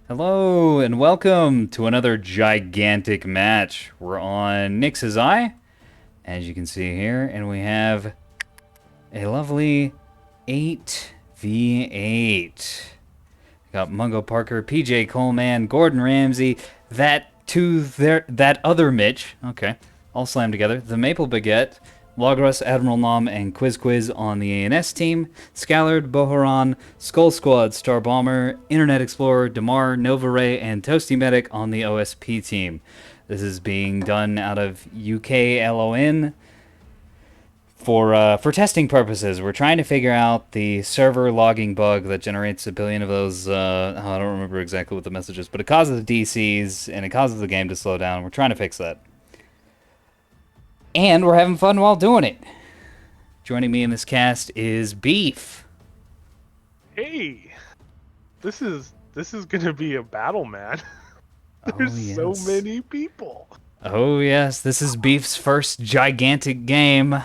Hello and welcome to another gigantic match. We're on Nyx's Eye, as you can see here, and we have a lovely 8v8. Got Mungo Parker, PJ Coleman, Gordon Ramsay, that other Mitch, okay, all slammed together. The Maple Baguette, Logros, Admiral Nom, and Quiz on the ANS team. Scallard, Boharan, Skull Squad, Star Bomber, Internet Explorer, Damar, Nova Ray, and Toasty Medic on the OSP team. This is being done out of UK-LoN for testing purposes. We're trying to figure out the server logging bug that generates a billion of those. I don't remember exactly what the message is, but it causes DCs and it causes the game to slow down. We're trying to fix that, and we're having fun while doing it. Joining me in this cast is Beef. Hey, this is gonna be a battle, man. There's Oh, so yes. many people. Oh yes, this is Beef's first gigantic game.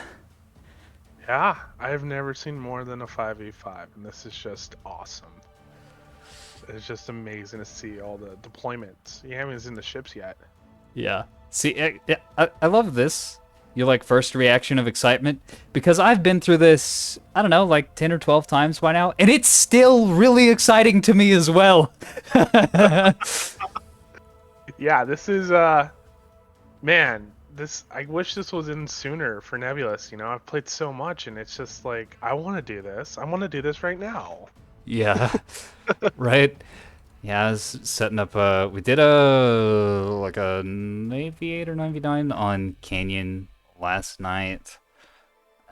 Yeah, I've never seen more than a 5v5, and this is just awesome. It's just amazing to see all the deployments. You haven't seen the ships yet. Yeah. See, I love this. Your like first reaction of excitement, because I've been through this, I don't know, like 10 or 12 times by now, and it's still really exciting to me as well. Yeah, this is man, this I wish this was in sooner for Nebulous, you know. I've played so much and it's just like I want to do this. I want to do this right now. Yeah. Right? Yeah, I was setting up we did a Navy 8 or 99 on Canyon last night.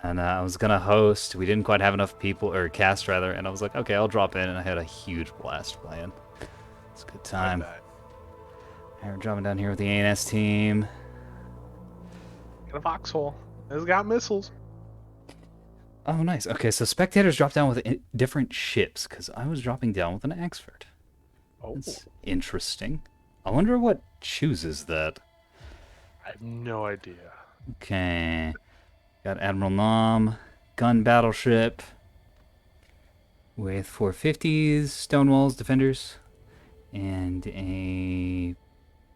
And I was gonna host. We didn't quite have enough people, or cast rather, and I was like, okay, I'll drop in, and I had a huge blast playing. It's a good I time. bet. Alright, we're dropping down here with the ANS team. Got a foxhole. It's got missiles. Oh, nice. Okay, so spectators drop down with different ships, because I was dropping down with an Axford. Oh, That's interesting. I wonder what chooses that. I have no idea. Okay. Got Admiral Nom, gun battleship with 450s, Stonewalls, Defenders, and a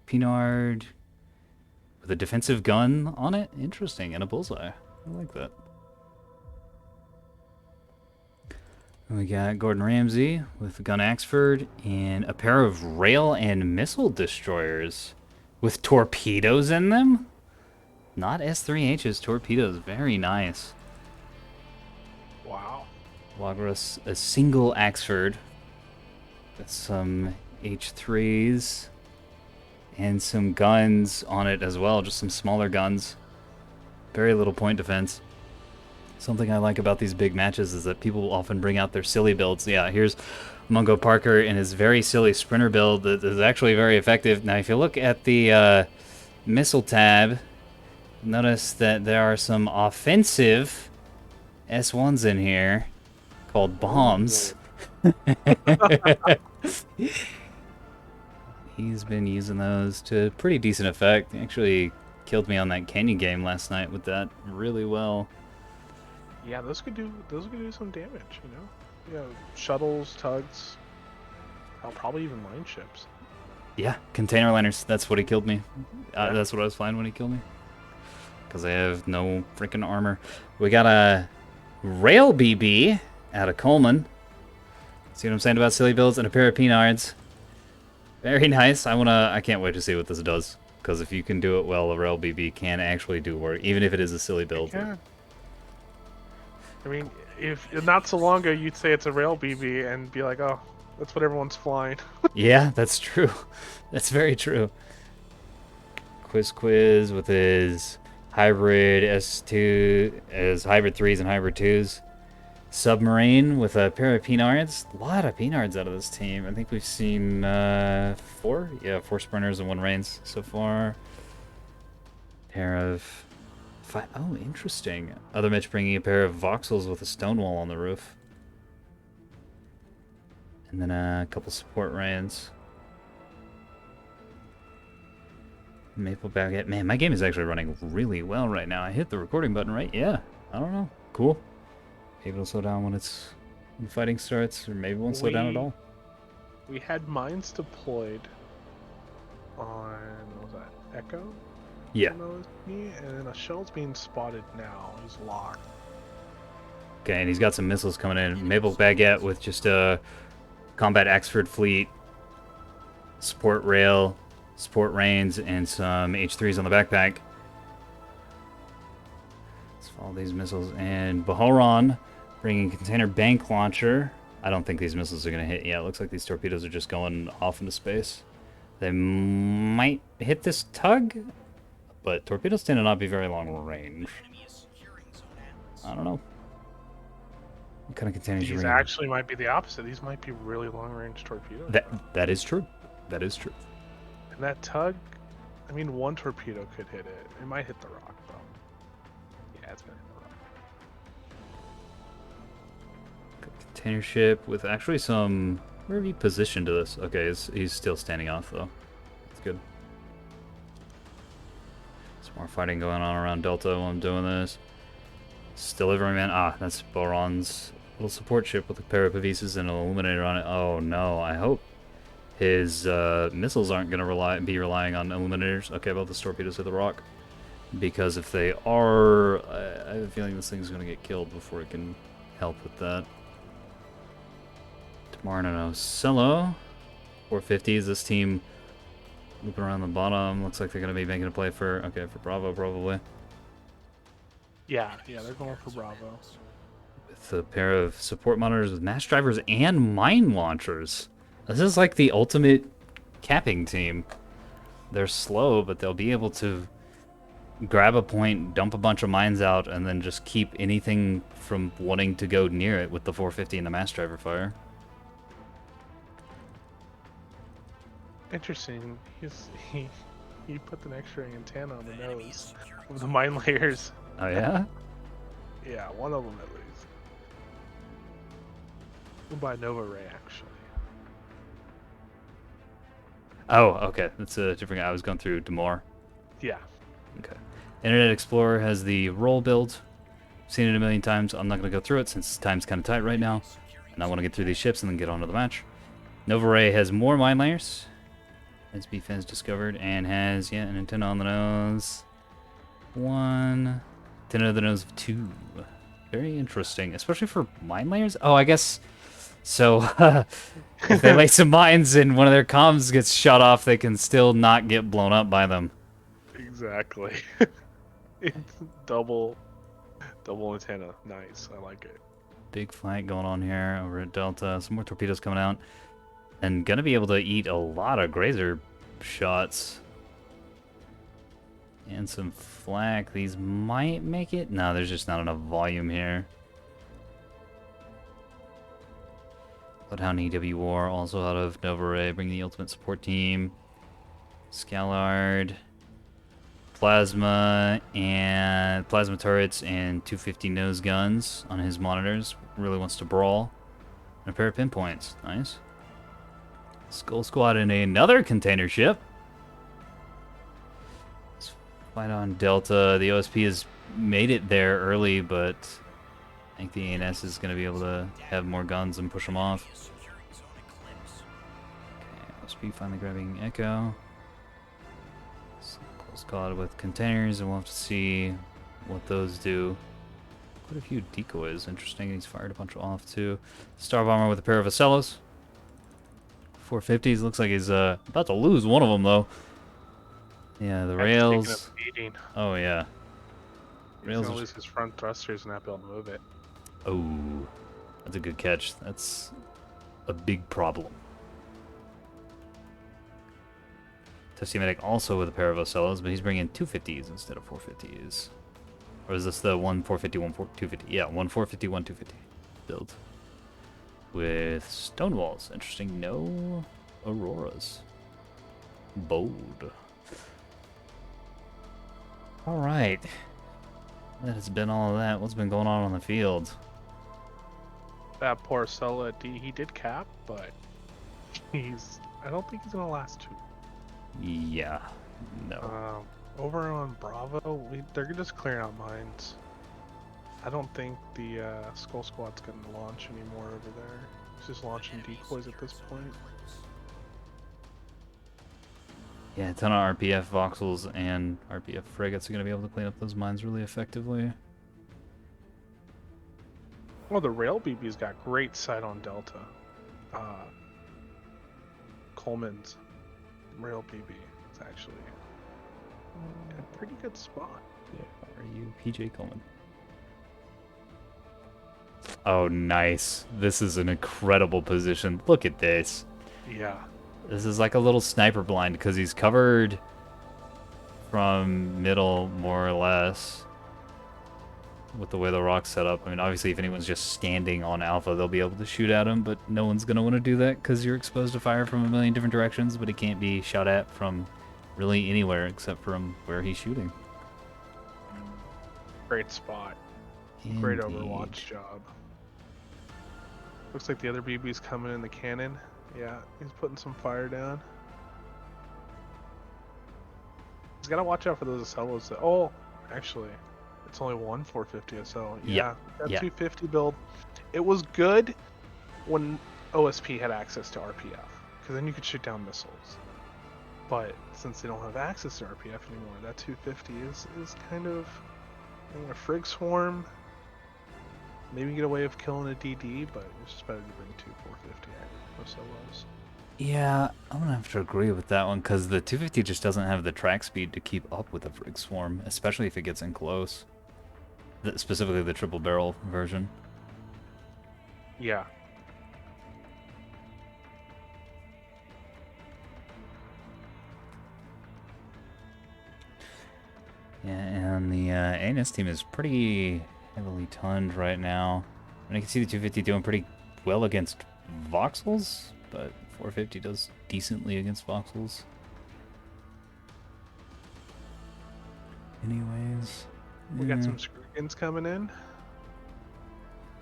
Pinard with a defensive gun on it. Interesting, and a bullseye. I like that. We got Gordon Ramsay with Gun Axford and a pair of rail and missile destroyers with torpedoes in them. Not S3H's, torpedoes. Very nice. Wow. Logros, a single Axford with some H3s and some guns on it as well, just some smaller guns. Very little point defense. Something I like about these big matches is that people often bring out their silly builds. Yeah, here's Mungo Parker in his very silly sprinter build that is actually very effective. Now, if you look at the missile tab, notice that there are some offensive S1s in here called bombs. He's been using those to pretty decent effect. He actually killed me on that Canyon game last night with that really well. Yeah, those could do some damage, you know. Yeah, shuttles, tugs, probably even mine ships. Yeah, container liners. That's what he killed me. Yeah. That's what I was flying when he killed me. Because I have no freaking armor. We got a rail BB out of Coleman. See what I'm saying about silly builds? And a pair of Pinards. Very nice. I can't wait to see what this does. Because if you can do it well, a rail BB can actually do work, even if it is a silly build. Yeah. I mean, if not so long ago you'd say it's a rail BB and be like, oh, that's what everyone's flying. Yeah, that's true. That's very true. Quiz with his hybrid S2, his hybrid 3s and hybrid 2s. Submarine with a pair of Pinards. A lot of Pinards out of this team. I think we've seen 4? Yeah, 4 sprinters and 1 reigns so far. Pair of 5. Oh, interesting. Other Mitch bringing a pair of voxels with a stonewall on the roof. And then a couple support reigns. Maple Baguette. Man, my game is actually running really well right now. I hit the recording button, right? Yeah. I don't know. Cool. Maybe it'll slow down when the fighting starts, or maybe it won't slow down at all. We had mines deployed on, what was that, Echo? Yeah. And then a shell's being spotted now. He's locked. Okay, and he's got some missiles coming in. Mabel Baguette with just a combat Axford fleet, support rail, support reins, and some H3s on the backpack. Let's follow these missiles. And Bahoran bringing container bank launcher. I don't think these missiles are going to hit yet. It looks like these torpedoes are just going off into space. They might hit this tug, but torpedoes tend to not be very long range. I don't know. What kind of containers These are actually might be the opposite. These might be really long-range torpedoes. That is true. That is true. And that tug, I mean, one torpedo could hit it. It might hit the rock, though. Yeah, it's gonna hit the rock. Container ship with actually some... Where have you positioned to this? Okay, he's still standing off, though. That's good. Some more fighting going on around Delta while I'm doing this. Delivery man. Ah, that's Boron's little support ship with a pair of Pavises and an illuminator on it. Oh, no. I hope his missiles aren't going to be relying on illuminators. Okay, about the torpedoes hit the rock. Because if they are, I have a feeling this thing's going to get killed before it can help with that. Tomorrow, Cello. 450s. This team looping around the bottom. Looks like they're going to be making a play for, okay, for Bravo, probably. Yeah, they're going for Bravo. With a pair of support monitors with mass drivers and mine launchers. This is like the ultimate capping team. They're slow, but they'll be able to grab a point, dump a bunch of mines out, and then just keep anything from wanting to go near it with the 450 and the mass driver fire. Interesting. He put an X-ray antenna on the nose of the mine layers. Oh yeah? Yeah, one of them at least. By Nova Ray, actually. Oh, okay. That's a different guy. I was going through Demore. Yeah. Okay. Internet Explorer has the roll build. Seen it a million times. I'm not going to go through it since time's kind of tight right now. And I want to get through these ships and then get on to the match. Nova Ray has more mine layers. As BFAN's discovered. And has, yeah, an antenna on the nose. One. Antenna on the nose of two. Very interesting. Especially for mine layers. Oh, I guess... So, if they lay some mines and one of their comms gets shut off, they can still not get blown up by them. Exactly. It's double antenna. Nice. I like it. Big fight going on here over at Delta. Some more torpedoes coming out. And gonna be able to eat a lot of grazer shots. And some flak. These might make it. No, there's just not enough volume here. Bloodhound EWR, also out of Nova Ray, bring the ultimate support team. Scallard, Plasma turrets, and 250 nose guns on his monitors. Really wants to brawl. And a pair of pinpoints. Nice. Skull Squad in another container ship. Let's fight on Delta. The OSP has made it there early, but I think the ANS is going to be able to have more guns and push them off. Okay, OSP finally grabbing Echo. Close call with containers, and we'll have to see what those do. Quite a few decoys. Interesting. He's fired a bunch off too. Star Bomber with a pair of Ocellos. 450s. Looks like he's about to lose one of them though. Yeah, the rails. Oh yeah. He's gonna lose his front thrusters and not be able to move it. Oh, that's a good catch. That's a big problem. Testy Medic also with a pair of Ocellos, but he's bringing 250s instead of 450s. Or is this the 1 450, 1 250? Yeah, 1 450, 1 250 build. With Stonewalls. Interesting. No Auroras. Bold. Alright. That has been all of that. What's been going on the field? That poor Sella, he did cap, but I don't think he's gonna last too. Yeah, no. Over on Bravo, they're just clearing out mines. I don't think the Skull Squad's gonna launch anymore over there. It's just launching decoys at this point. Yeah, a ton of RPF voxels and RPF frigates are going to be able to clean up those mines really effectively. Well, the rail BB's got great sight on Delta. Coleman's rail BB is actually in a pretty good spot. Yeah, are you PJ Coleman? Oh, nice. This is an incredible position. Look at this. Yeah. This is like a little sniper blind because he's covered from middle more or less with the way the rock's set up. I mean, obviously, if anyone's just standing on Alpha, they'll be able to shoot at him, but no one's going to want to do that because you're exposed to fire from a million different directions, but he can't be shot at from really anywhere except from where he's shooting. Great spot. Indeed. Great Overwatch job. Looks like the other BB's coming in the cannon. Yeah, he's putting some fire down. He's got to watch out for those SLOs. Oh, actually, it's only one 450 SL. Yeah, that 250 build. It was good when OSP had access to RPF, because then you could shoot down missiles. But since they don't have access to RPF anymore, that 250 is kind of a frig swarm. Maybe get a way of killing a DD, but it's just better to bring two 450 SLOs. Yeah, I'm gonna have to agree with that one because the 250 just doesn't have the track speed to keep up with a frig swarm, especially if it gets in close. Specifically the triple barrel version. Yeah. Yeah, and the ANS team is pretty heavily tonned right now. And I can see the 250 doing pretty well against voxels, but 450 does decently against voxels. Anyways, We got some Skrugans coming in.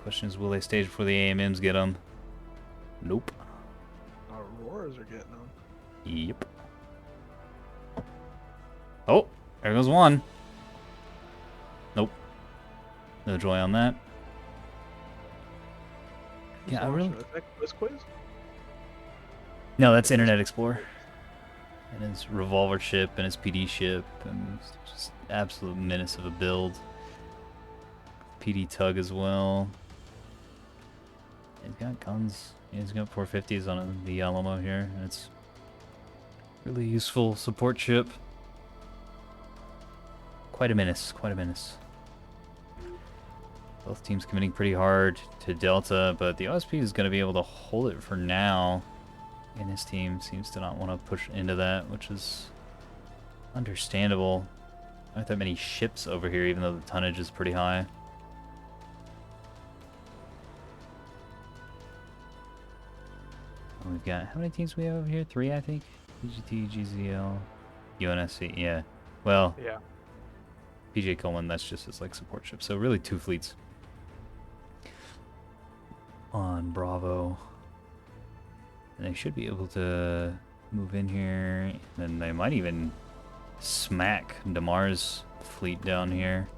Question is, will they stage before the AMMs get them? Nope. Our Auroras are getting them. Yep. Oh, there goes one. Nope. No joy on that. Yeah, I really... Is that Quiz Quiz? No, that's Internet Explorer. And his revolver ship and his PD ship and just absolute menace of a build. PD tug as well. He's got guns. He's got 450s on the Alamo here. And it's really useful support ship. Quite a menace. Quite a menace. Both teams committing pretty hard to Delta, but the OSP is going to be able to hold it for now. And his team seems to not want to push into that, which is understandable. Not that many ships over here, even though the tonnage is pretty high. We've got, how many teams we have over here? 3, I think? PGT, GZL, UNSC, yeah. Well, yeah. PJ Coleman, that's just his like support ship. So really 2 fleets on Bravo. And they should be able to move in here. And they might even smack Damar's fleet down here.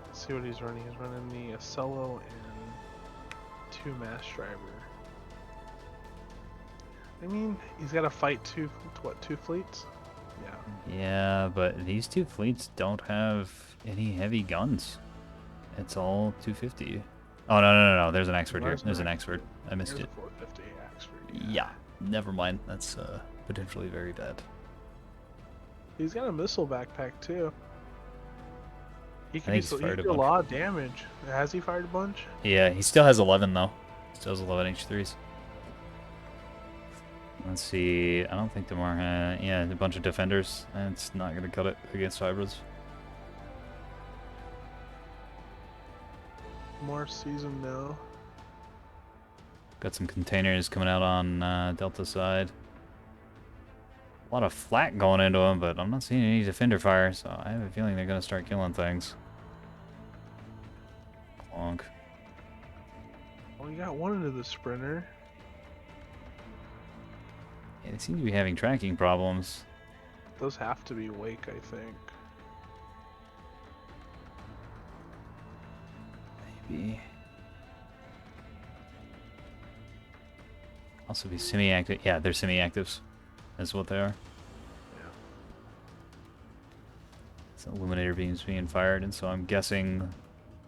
Let's see what he's running. He's running the Solo and 2 Mass Driver. I mean, he's got to fight two fleets? Yeah. Yeah, but these 2 fleets don't have any heavy guns. It's all 250. Oh, no. There's an Axford here. There's an Axford. I missed it. 450 Axford. Yeah, never mind. That's potentially very bad. He's got a missile backpack, too. He can do a lot of damage. Has he fired a bunch? Yeah, he still has 11, though. Still has 11 H3s. Let's see. I don't think Damar had... Yeah, a bunch of defenders. And it's not going to cut it against hybrids. More season now. Got some containers coming out on Delta side. A lot of flak going into them, but I'm not seeing any defender fire, so I have a feeling they're going to start killing things. Clonk. Well, you got one into the sprinter. Yeah, they seem to be having tracking problems. Those have to be Wake, I think. Maybe. Also be semi-active. Yeah, they're semi-actives. Is what they are. Yeah. So illuminator beams being fired, and so I'm guessing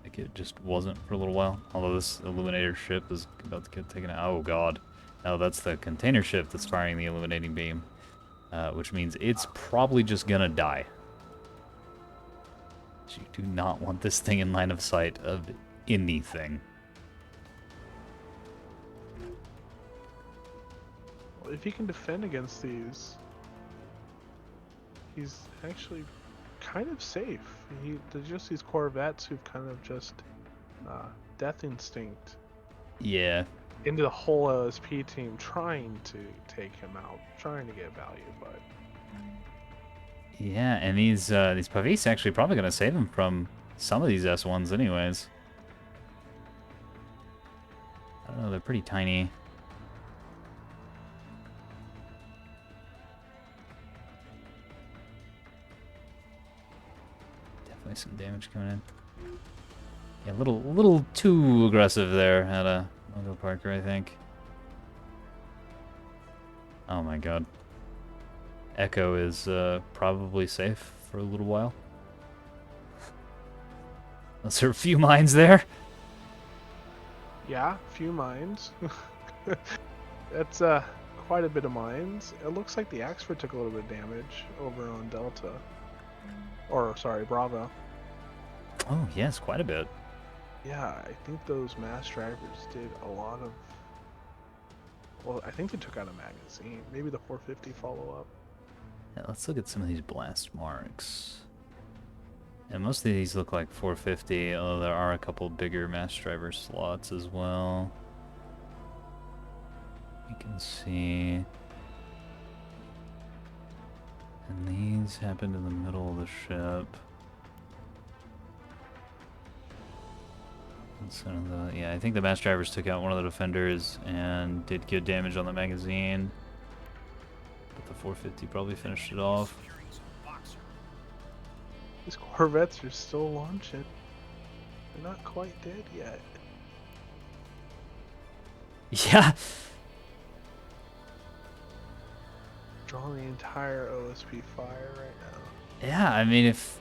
like it just wasn't for a little while. Although this illuminator ship is about to get taken out. Oh god. No, that's the container ship that's firing the illuminating beam. Which means it's probably just gonna die. You do not want this thing in line of sight of anything. Well, if he can defend against these, he's actually kind of safe. There's just these Corvettes who've kind of just death instinct Yeah. into the whole OSP team, trying to take him out, trying to get value, but Yeah, and these Pavis actually probably gonna save him from some of these S1s anyways. I don't know, they're pretty tiny. Definitely some damage coming in. Yeah, a little too aggressive there at a Logo Parker, I think. Oh my god. Echo is probably safe for a little while. Those are a few mines there. yeah, few mines. That's quite a bit of mines. It looks like the Axford took a little bit of damage over on Delta. Or, sorry, Bravo. Oh, yes, quite a bit. Yeah, I think those mass drivers did a lot of... Well, I think they took out a magazine. Maybe the 450 follow-up. Yeah, let's look at some of these blast marks. And most of these look like 450, although there are a couple bigger mass driver slots as well. You can see. And these happened in the middle of the ship. And so yeah, I think the mass drivers took out one of the defenders and did good damage on the magazine. But the 450 probably finished it off. These Corvettes are still launching. They're not quite dead yet. Yeah. Drawing the entire OSP fire right now. Yeah, I mean, if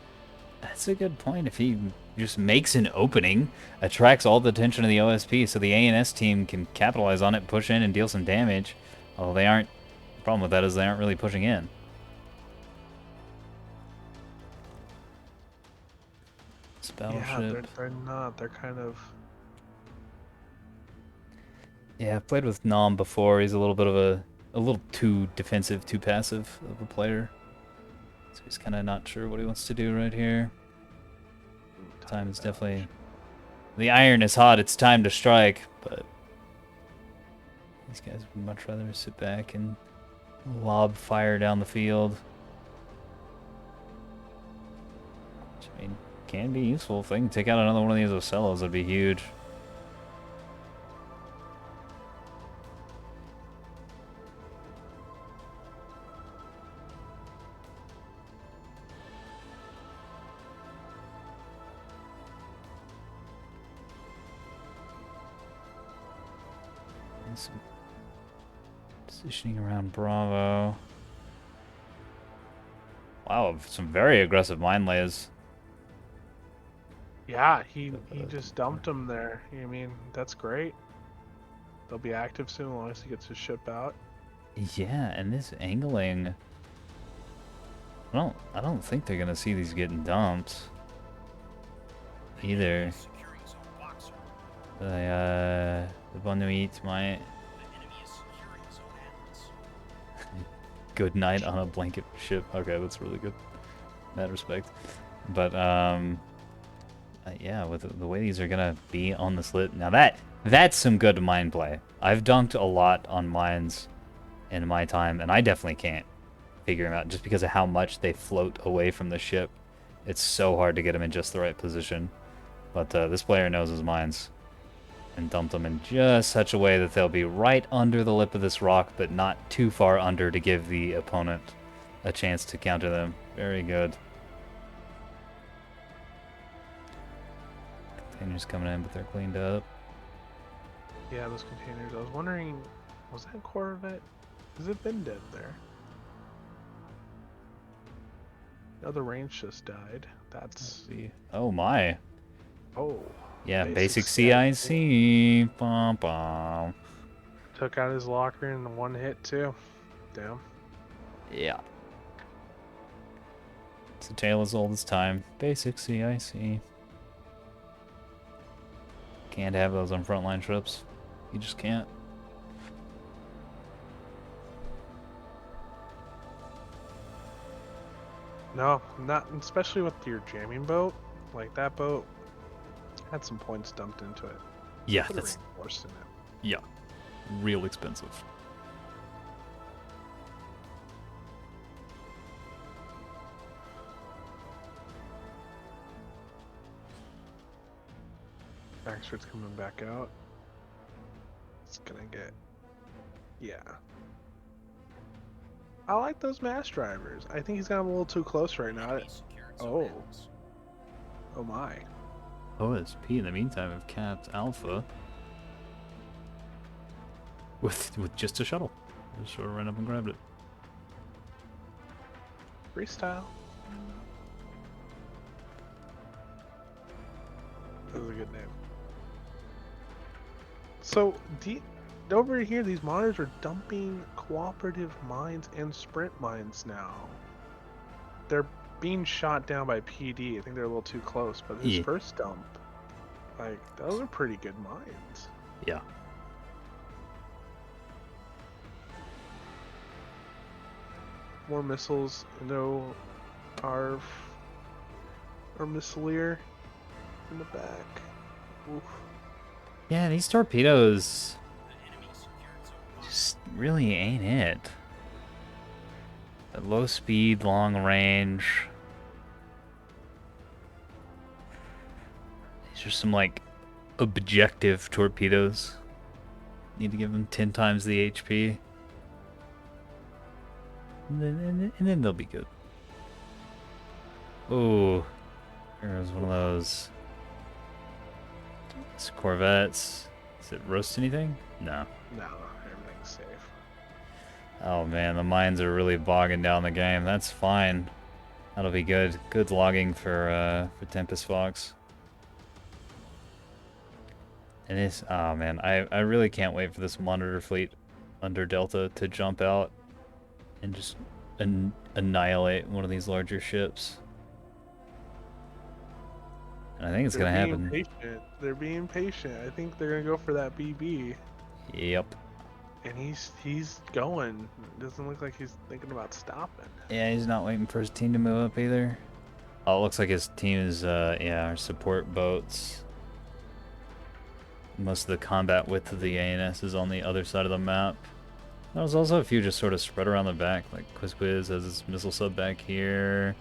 that's a good point. If he just makes an opening, attracts all the attention of the OSP, so the ANS team can capitalize on it, push in, and deal some damage. Although they aren't. The problem with that is they aren't really pushing in. This battleship. Yeah, they're not. They're kind of... Yeah, I've played with Nom before. He's a little bit of a little too defensive, too passive of a player. So he's kind of not sure what he wants to do right here. Time is definitely... The iron is hot. It's time to strike, but these guys would much rather sit back and lob fire down the field. Which, I mean, can be useful. If they can take out another one of these Ocellos, that'd be huge. Some positioning around Bravo. Wow, some very aggressive mine lays. Yeah, he just dumped them there. I mean, that's great. They'll be active soon as long as he gets his ship out. Yeah, and this angling, I don't think they're gonna see these getting dumped either. The Bonuit might. Good night on a blanket ship. Okay, that's really good in that respect. But yeah, with the way these are gonna be on the slit, now that's some good mine play. I've dunked a lot on mines in my time, and I definitely can't figure them out just because of how much they float away from the ship. It's so hard to get them in just the right position. But this player knows his mines and dumped them in just such a way that they'll be right under the lip of this rock, but not too far under to give the opponent a chance to counter them. Very good. Containers coming in, but they're cleaned up. Yeah, those containers. I was wondering Was that Corvette? Has it been dead there? No, the range just died. That's... Oh my. Oh. Yeah, basic CIC. CIC. Bum, bum. Took out his locker in one hit too. Damn. Yeah. It's a tale as old as time. Basic CIC. Can't have those on frontline trips. You just can't. No, not especially with your jamming boat. Like that boat had some points dumped into it. Yeah, Put that's a reinforced in it. yeah, real expensive. Baxter's coming back out. It's gonna get... Yeah. I like those mass drivers. I think he's got him a little too close right now. Oh. Oh my. OSP in the meantime have capped Alpha with just a shuttle. Just sort of ran up and grabbed it. Freestyle. That was a good name. So, over here, these monitors are dumping cooperative mines and sprint mines now. They're being shot down by PD. I think they're a little too close, but his first dump, like, those are pretty good mines. Yeah. More missiles, no ARF or Missileer in the back. Oof. Yeah, these torpedoes just really ain't it. At low speed, long range. These are some, like, objective torpedoes. Need to give them 10 times the HP. And then they'll be good. Oh, here's one of those. It's Corvettes. Does it roast anything? No. No, everything's safe. Oh man, the mines are really bogging down the game. That's fine. That'll be good. Good logging for TempestFox. And this, oh man, I really can't wait for this monitor fleet under Delta to jump out and just annihilate one of these larger ships. And I think it's gonna happen. Patient. They're being patient. I think they're gonna go for that BB. Yep. And he's going. Doesn't look like he's thinking about stopping. Yeah, he's not waiting for his team to move up either. Oh, it looks like his team is, yeah, our support boats. Most of the combat width of the ANS is on the other side of the map. There's also a few just sort of spread around the back, like Quiz has his missile sub back here.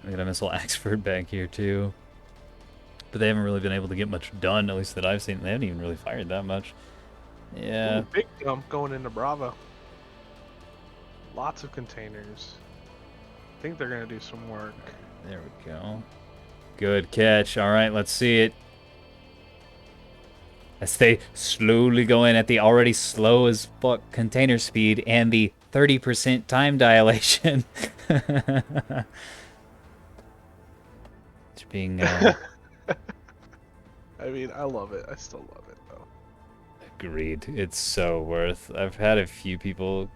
We got a missile Axford back here too. But they haven't really been able to get much done, at least that I've seen. They haven't even really fired that much. Yeah. Ooh, big dump going into Bravo. Lots of containers. I think they're gonna do some work. There we go. Good catch. All right, let's see it. As they slowly go in at the already slow as fuck container speed and the 30% time dilation. It's being... I mean, I love it. I still love it, though. Agreed. It's so worth. I've had a few people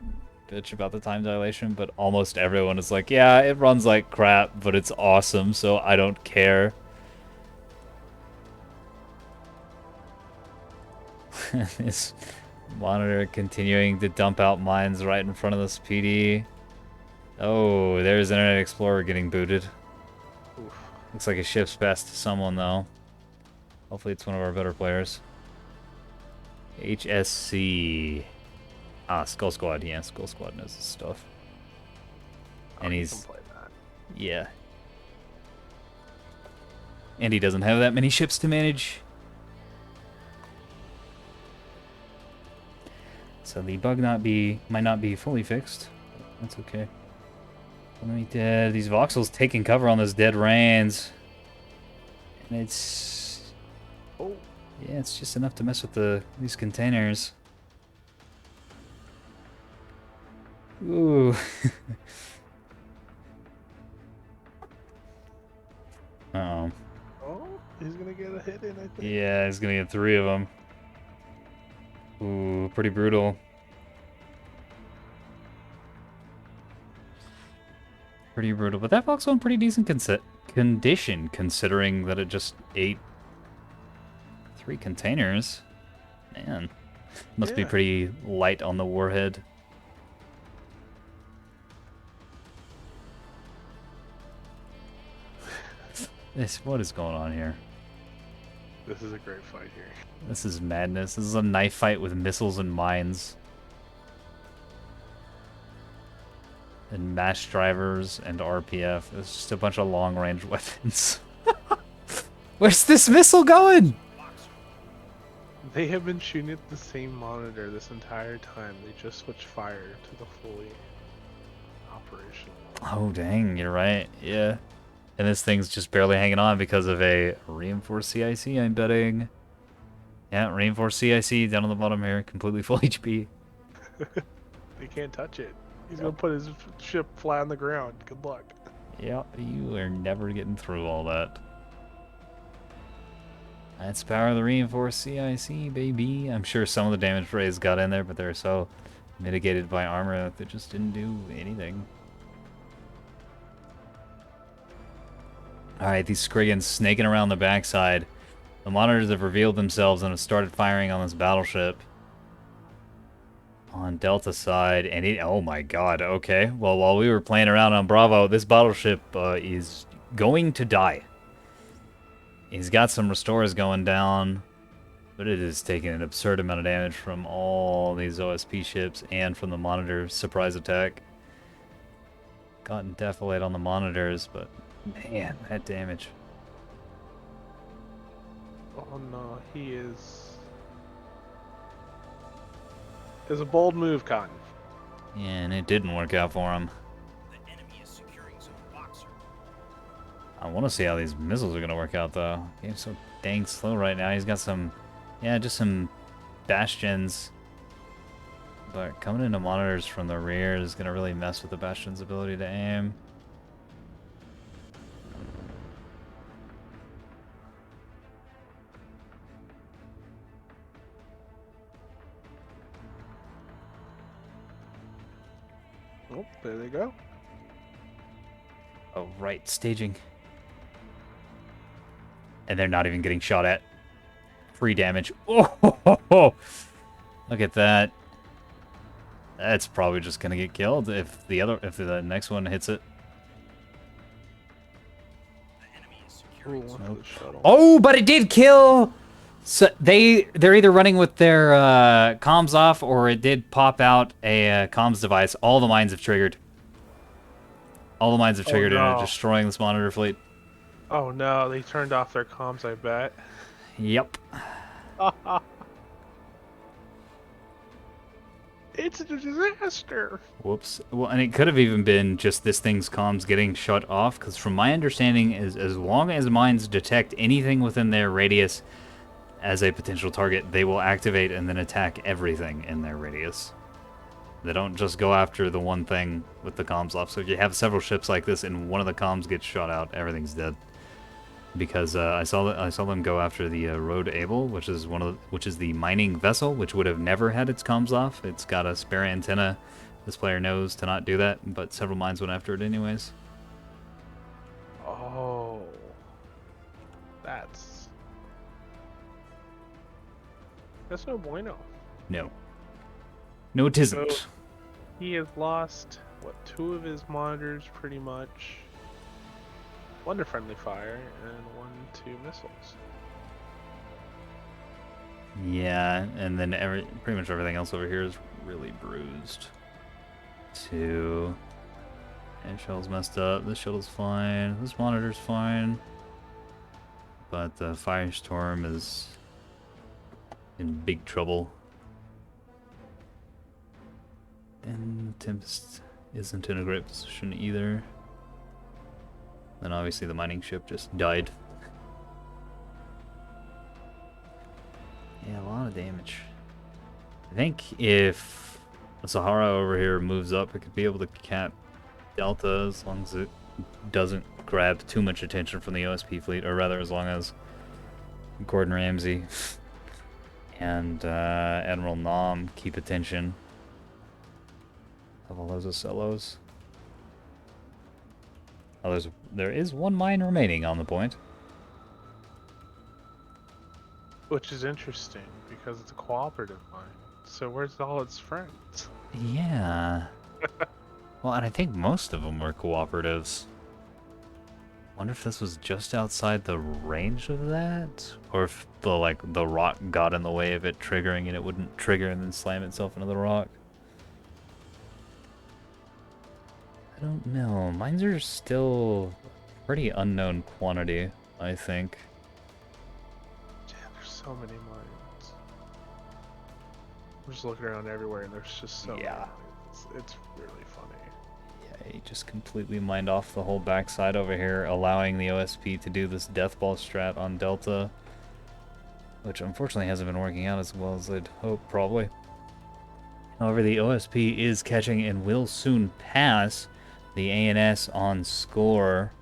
bitch about the time dilation, but almost everyone is like, yeah, it runs like crap, but it's awesome, so I don't care. This monitor continuing to dump out mines right in front of this PD. Oh, there's Internet Explorer getting booted. Oof. Looks like a ship's passed to someone, though. Hopefully it's one of our better players. HSC. Ah, Skull Squad. Yeah, Skull Squad knows his stuff. And he's... Yeah. And he doesn't have that many ships to manage. So the bug might not be fully fixed. That's okay. These voxels taking cover on those dead rains. And it's... Oh. Yeah, it's just enough to mess with these containers. Ooh. Uh-oh. Oh, he's gonna get a hit in, I think. Yeah, he's gonna get 3 of them. Ooh, pretty brutal. Pretty brutal. But that Fox in pretty decent condition, considering that it just ate 3 containers. Man, must be Yeah. pretty light on the warhead. What is going on here? This is a great fight here. This is madness. This is a knife fight with missiles and mines. And mash drivers and RPF. It's just a bunch of long-range weapons. Where's this missile going? They have been shooting at the same monitor this entire time. They just switched fire to the fully operational one. Oh, dang, you're right. Yeah. And this thing's just barely hanging on because of a reinforced CIC, I'm betting. Yeah, reinforced CIC down on the bottom here, completely full HP. They can't touch it. He's gonna put his ship flat on the ground. Good luck. Yeah, you are never getting through all that. That's the power of the reinforced CIC, baby. I'm sure some of the damage rays got in there, but they're so mitigated by armor that they just didn't do anything. Alright, these Scriggins snaking around the backside. The monitors have revealed themselves and have started firing on this battleship. On Delta side, and oh my god, okay. Well, while we were playing around on Bravo, this battleship is going to die. He's got some restores going down, but it is taking an absurd amount of damage from all these OSP ships and from the monitor surprise attack. Gotten defilade on the monitors, but man, that damage. Oh no, he is. It's a bold move, Cotton. Yeah, and it didn't work out for him. The enemy is securing some boxer. I want to see how these missiles are going to work out, though. Game's so dang slow right now. He's got some, yeah, just some bastions. But coming into monitors from the rear is going to really mess with the bastion's ability to aim. Oh, there they go. Oh, right, staging. And they're not even getting shot at. Free damage. Oh, look at that. That's probably just gonna get killed if the next one hits it. The enemy is securing Ooh, some for the shuttle. Oh, but it did kill. So they're either running with their comms off, or it did pop out a comms device. All the mines have triggered. All the mines have triggered and are destroying this monitor fleet. Oh no, they turned off their comms, I bet. Yep. It's a disaster. Whoops. Well, and it could have even been just this thing's comms getting shut off, because from my understanding, is as long as mines detect anything within their radius as a potential target, they will activate and then attack everything in their radius. They don't just go after the one thing with the comms off. So if you have several ships like this and one of the comms gets shot out, everything's dead. Because I saw them go after the Road Able, which is the mining vessel, which would have never had its comms off. It's got a spare antenna. This player knows to not do that, but several mines went after it anyways. Oh, that's no bueno. No. No, it isn't. So he has lost what, 2 of his monitors, pretty much. 1 to friendly fire and 1 to missiles. Yeah, and then pretty much everything else over here is really bruised. 2. And shell's messed up. This shuttle's fine. This monitor's fine. But the Firestorm is in big trouble. And Tempest isn't in a great position either. Then obviously the mining ship just died. Yeah, a lot of damage. I think if the Sahara over here moves up, it could be able to cap Delta as long as it doesn't grab too much attention from the OSP fleet, or rather as long as Gordon Ramsay and Admiral Nom keep attention of all those Ocellos. Oh, there is one mine remaining on the point. Which is interesting, because it's a cooperative mine. So where's all its friends? Yeah. Well, and I think most of them were cooperatives. Wonder if this was just outside the range of that? Or if the rock got in the way of it triggering and it wouldn't trigger and then slam itself into the rock. I don't know. Mines are still pretty unknown quantity, I think. Yeah, there's so many mines. I'm just looking around everywhere and there's just so many mines. It's really funny. Yeah, he just completely mined off the whole backside over here, allowing the OSP to do this death ball strat on Delta, which unfortunately hasn't been working out as well as they'd hoped, probably. However, the OSP is catching and will soon pass the ANS on score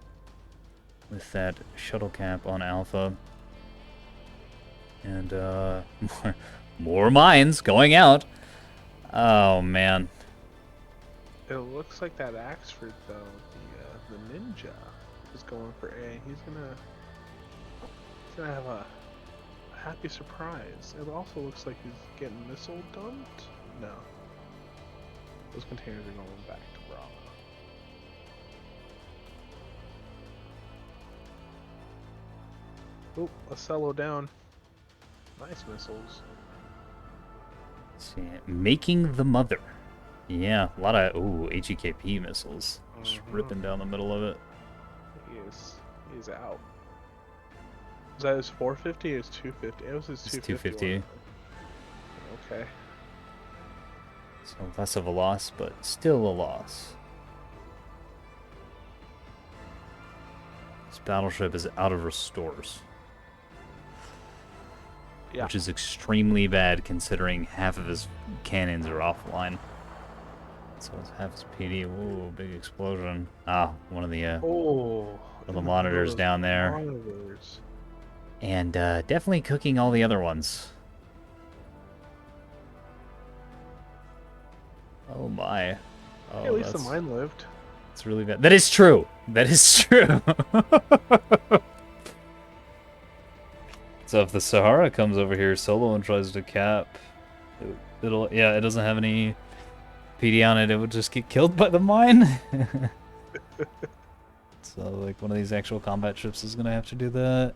with that shuttle cap on Alpha. And more mines going out. Oh man. It looks like that Axford though, the ninja, is going for A. He's gonna have a happy surprise. It also looks like he's getting missile dumped. No, those containers are going back to Bravo. Oop, Ocello down. Nice missiles. Let's see, making the mother. Yeah, a lot of HEKP missiles. Just ripping down the middle of it. He's out. Was that his 450 or his 250? It was his 250. Okay. So less of a loss, but still a loss. This battleship is out of restores. Yeah. Which is extremely bad considering half of his cannons are offline. So it's half his PD. Ooh, big explosion. Ah, one of the monitors down there. Monitors. And definitely cooking all the other ones. Oh my. Oh, Hey, at least the mine lived. It's really bad. That is true. That is true. So if the Sahara comes over here solo and tries to cap, it doesn't have any PD on it. It would just get killed by the mine. So like one of these actual combat ships is gonna have to do that.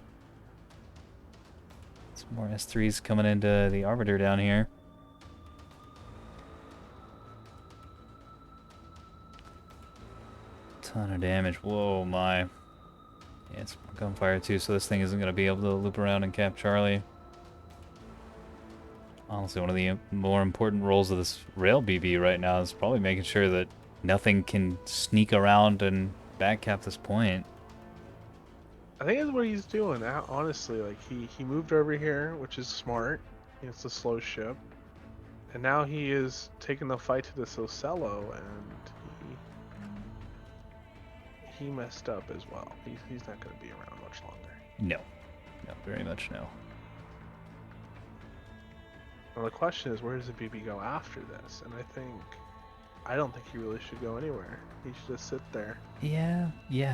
Some more S3s coming into the Arbiter down here. Ton of damage. Whoa, my. Yeah, it's gunfire too, so this thing isn't going to be able to loop around and cap Charlie. Honestly, one of the more important roles of this rail BB right now is probably making sure that nothing can sneak around and back cap this point. I think that's what he's doing. Honestly, like he moved over here, which is smart. It's a slow ship, and now he is taking the fight to this Ocello, and he messed up as well. He's not going to be around much longer. No, very much no. Well, the question is, where does the BB go after this? And I don't think he really should go anywhere. He should just sit there. Yeah,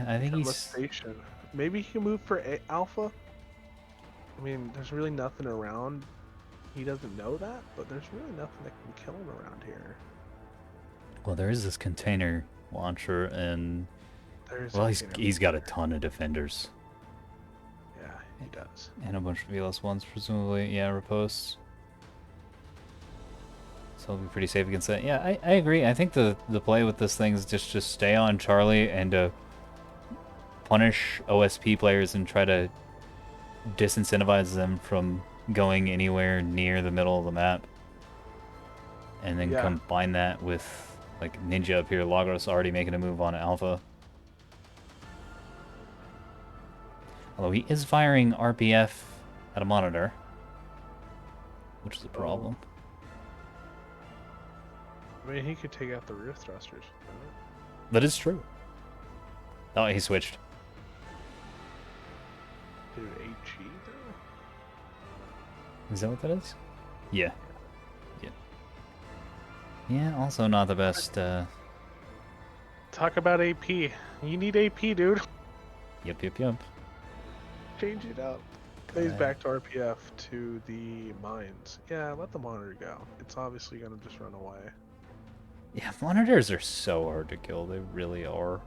I think he's... Station. Maybe he can move for Alpha. I mean, there's really nothing around. He doesn't know that, but there's really nothing that can kill him around here. Well, there is this container launcher, and well, he's got a ton of defenders. Yeah, he does. And a bunch of VLS ones, presumably. Yeah, riposts. So he'll be pretty safe against that. Yeah, I agree. I think the play with this thing is just stay on Charlie and punish OSP players and try to disincentivize them from going anywhere near the middle of the map. And then combine that with like Ninja up here, Lagros already making a move on Alpha. Although he is firing RPF at a monitor, which is a problem. I mean, he could take out the rear thrusters. That is true. Oh, he switched. Dude, HE though? Is that what that is? Yeah. Yeah. Yeah, also not the best, Talk about AP. You need AP, dude. Yep. Change it up. Plays back to RPF to the mines. Yeah, let the monitor go. It's obviously gonna just run away. Yeah, monitors are so hard to kill. They really are.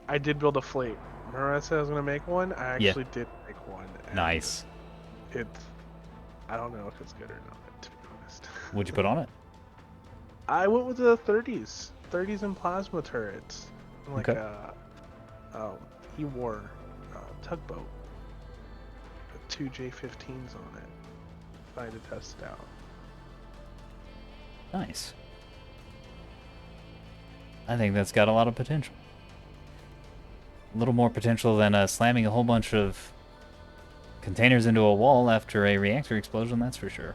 I did build a fleet. Remember I said I was gonna make one? I actually did make one. And Nice. I don't know if it's good or not, to be honest. What'd you put on it? I went with the 30s. 30s and plasma turrets. Like Okay. he wore a tugboat with 2 J-15s on it. I had to test it out. Nice. I think that's got a lot of potential. A little more potential than slamming a whole bunch of containers into a wall after a reactor explosion, that's for sure.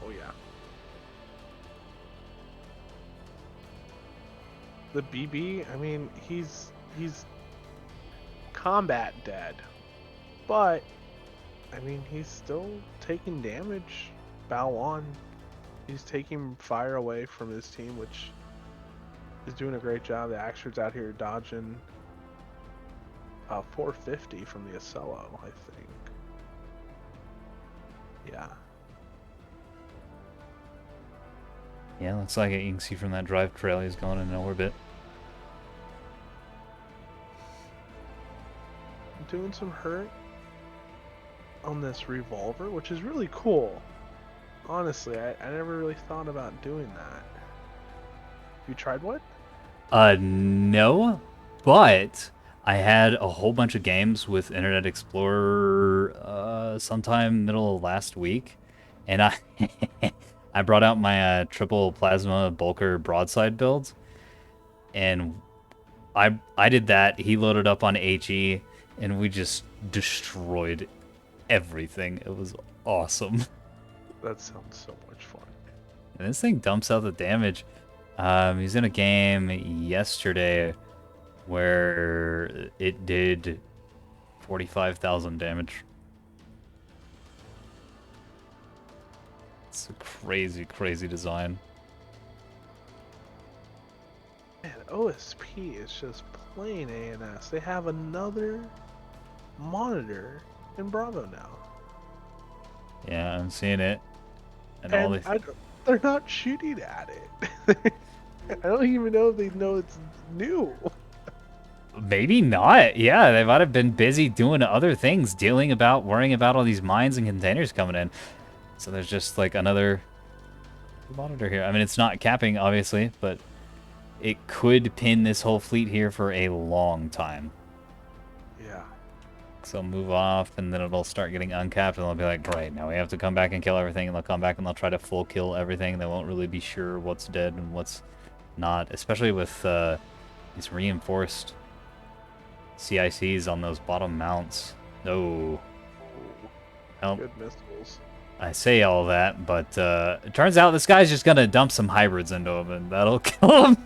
Oh yeah. The BB, I mean, he's combat dead, but I mean, he's still taking damage. Bow on. He's taking fire away from his team, which is doing a great job. The Axford's out here dodging 450 from the Ocello, I think. Yeah. Yeah, looks like it. You can see from that drive trail he's going in orbit. Doing some hurt on this revolver, which is really cool. Honestly, I never really thought about doing that. You tried what? No, but I had a whole bunch of games with Internet Explorer sometime middle of last week, and I I brought out my triple plasma bulker broadside builds, and I did that. He loaded up on HE, and we just destroyed everything. It was awesome. That sounds so much fun. And this thing dumps out the damage. He's in a game yesterday where it did 45,000 damage. It's a crazy, crazy design. Man, OSP is just plain ANS. They have another monitor in Bravo now. Yeah, I'm seeing it. And all these... they're not shooting at it. I don't even know if they know it's new. Maybe not. Yeah, they might have been busy doing other things, worrying about all these mines and containers coming in. So there's just like another monitor here. I mean, it's not capping, obviously, but it could pin this whole fleet here for a long time. Yeah. So move off, and then it'll start getting uncapped, and they'll be like, great, now we have to come back and kill everything, and they'll come back and they'll try to full kill everything. They won't really be sure what's dead and what's not, especially with these reinforced CICs on those bottom mounts. No. Well, Good missiles. I say all that, but it turns out this guy's just gonna dump some hybrids into him, and that'll kill him.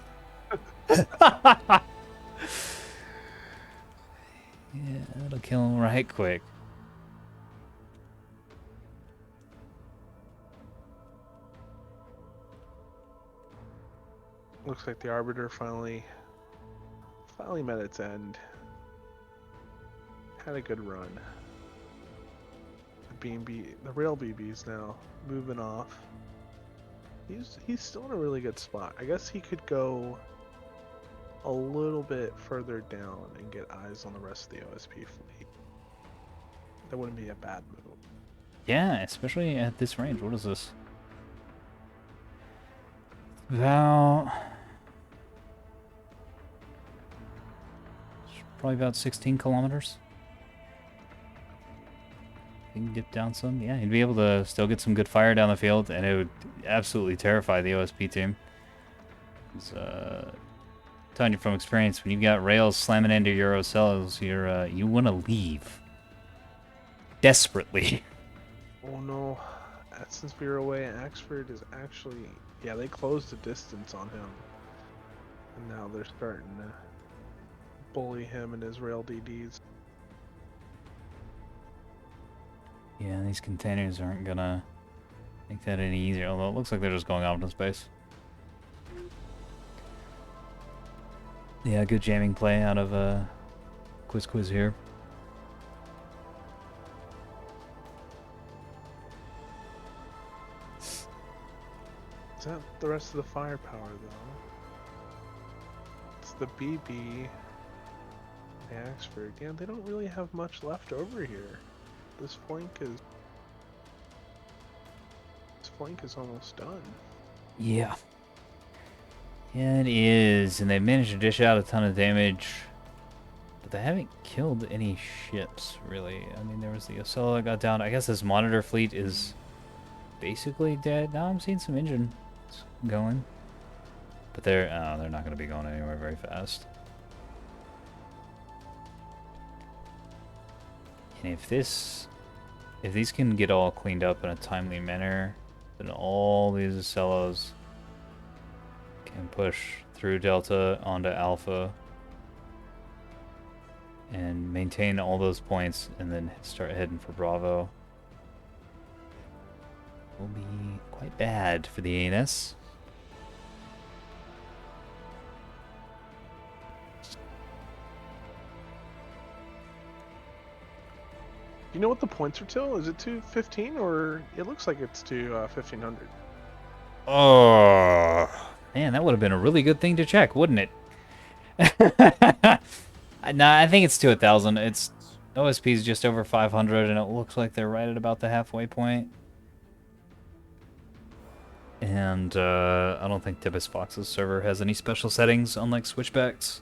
Yeah, that'll kill him right quick. Looks like the Arbiter finally met its end. Had a good run. The rail BB's now moving off. He's still in a really good spot. I guess he could go a little bit further down and get eyes on the rest of the OSP fleet. That wouldn't be a bad move. Yeah, especially at this range. What is this? About... probably about 16 kilometers. He can dip down some. Yeah, he'd be able to still get some good fire down the field, and it would absolutely terrify the OSP team. It's, telling you from experience, when you've got rails slamming into your ocellos, you want to leave. Desperately. Oh no. since we were away, Axford is actually... Yeah, they closed the distance on him. And now they're starting to bully him and his rail DDs. Yeah, these containers aren't gonna make that any easier, although it looks like they're just going off into space. Yeah, good jamming play out of Quiz here. Is that the rest of the firepower, though? It's the BB, the Axford. Yeah, they don't really have much left over here. This flank is almost done. Yeah. Yeah, it is, and they've managed to dish out a ton of damage, but they haven't killed any ships, really. I mean, there was the Osella that got down. I guess this monitor fleet is basically dead. Now I'm seeing some engines going, but they're not going to be going anywhere very fast. And if these can get all cleaned up in a timely manner, then all these Ocellos can push through Delta onto Alpha and maintain all those points and then start heading for Bravo. Will be quite bad for the ANS. You know what the points are till? Is it to 15 or it looks like it's to 1500? Oh, man, that would have been a really good thing to check, wouldn't it? Nah, I think it's to 1,000. It's OSP is just over 500, and it looks like they're right at about the halfway point. And I don't think TempestFox's server has any special settings, unlike Switchback's.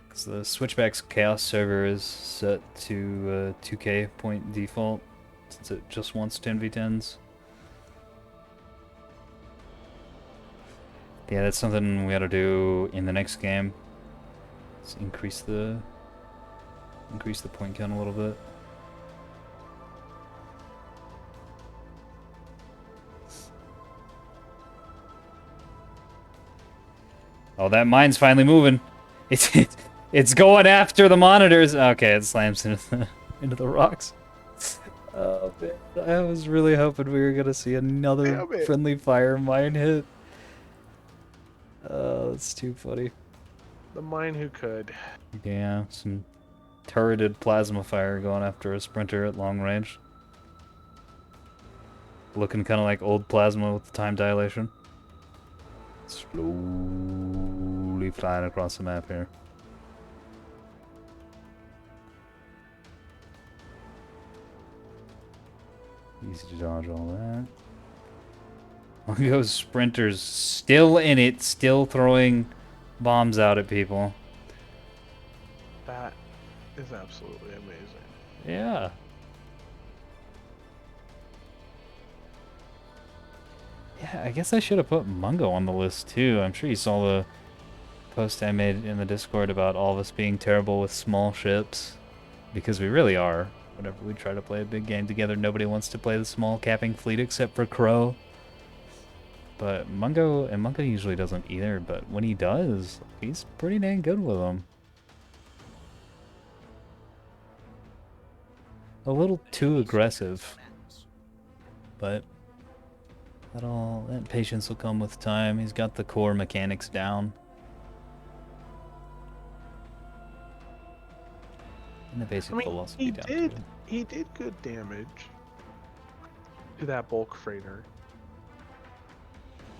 Because the Switchback's Chaos server is set to 2K point default, since it just wants 10v10s. Yeah, that's something we gotta do in the next game. Let's increase the point count a little bit. Oh, that mine's finally moving. It's going after the monitors. Okay, it slams into the rocks. Oh man, I was really hoping we were gonna see another friendly fire mine hit. Oh, that's too funny. The mine who could. Yeah, some turreted plasma fire going after a sprinter at long range. Looking kind of like old plasma with the time dilation. Slowly flying across the map here. Easy to dodge all that. Look at those sprinters still in it, still throwing bombs out at people. That is absolutely amazing. Yeah. Yeah, I guess I should have put Mungo on the list too. I'm sure you saw the post I made in the Discord about all of us being terrible with small ships. Because we really are. Whenever we try to play a big game together, nobody wants to play the small capping fleet except for Crow. But Mungo usually doesn't either, but when he does, he's pretty dang good with them. A little too aggressive, but that patience will come with time. He's got the core mechanics down. And the basic philosophy down too. He did good damage to that bulk freighter.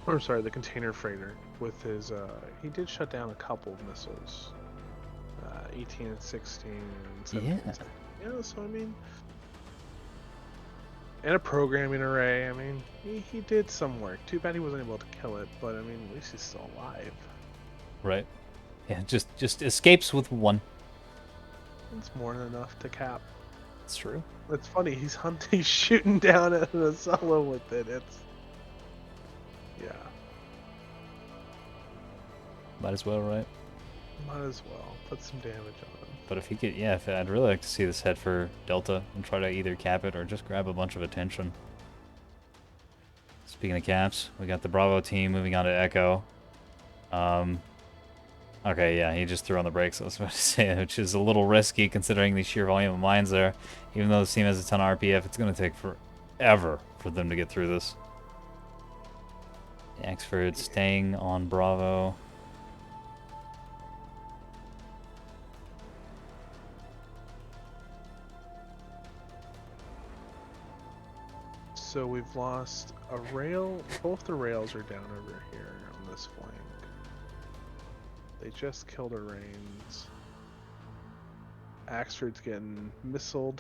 Or sorry, the container freighter with his he did shut down a couple of missiles. 18 and 16 and 17. Yeah, so I mean, and a programming array. I mean, he did some work. Too bad he wasn't able to kill it, but I mean, at least he's still alive. Right. Yeah, just escapes with one. It's more than enough to cap. It's true. It's funny. He's shooting down at a solo with it. It's yeah. Might as well, right? Might as well put some damage on him. But if he could, yeah, I'd really like to see this head for Delta and try to either cap it or just grab a bunch of attention. speaking of caps, we got the Bravo team moving on to Echo. Okay, yeah, he just threw on the brakes, I was about to say, which is a little risky considering the sheer volume of mines there. Even though this team has a ton of RPF, it's going to take forever for them to get through this. Axford staying on Bravo. So we've lost a rail. Both the rails are down over here on this flank. They just killed our reins. Axford's getting missiled.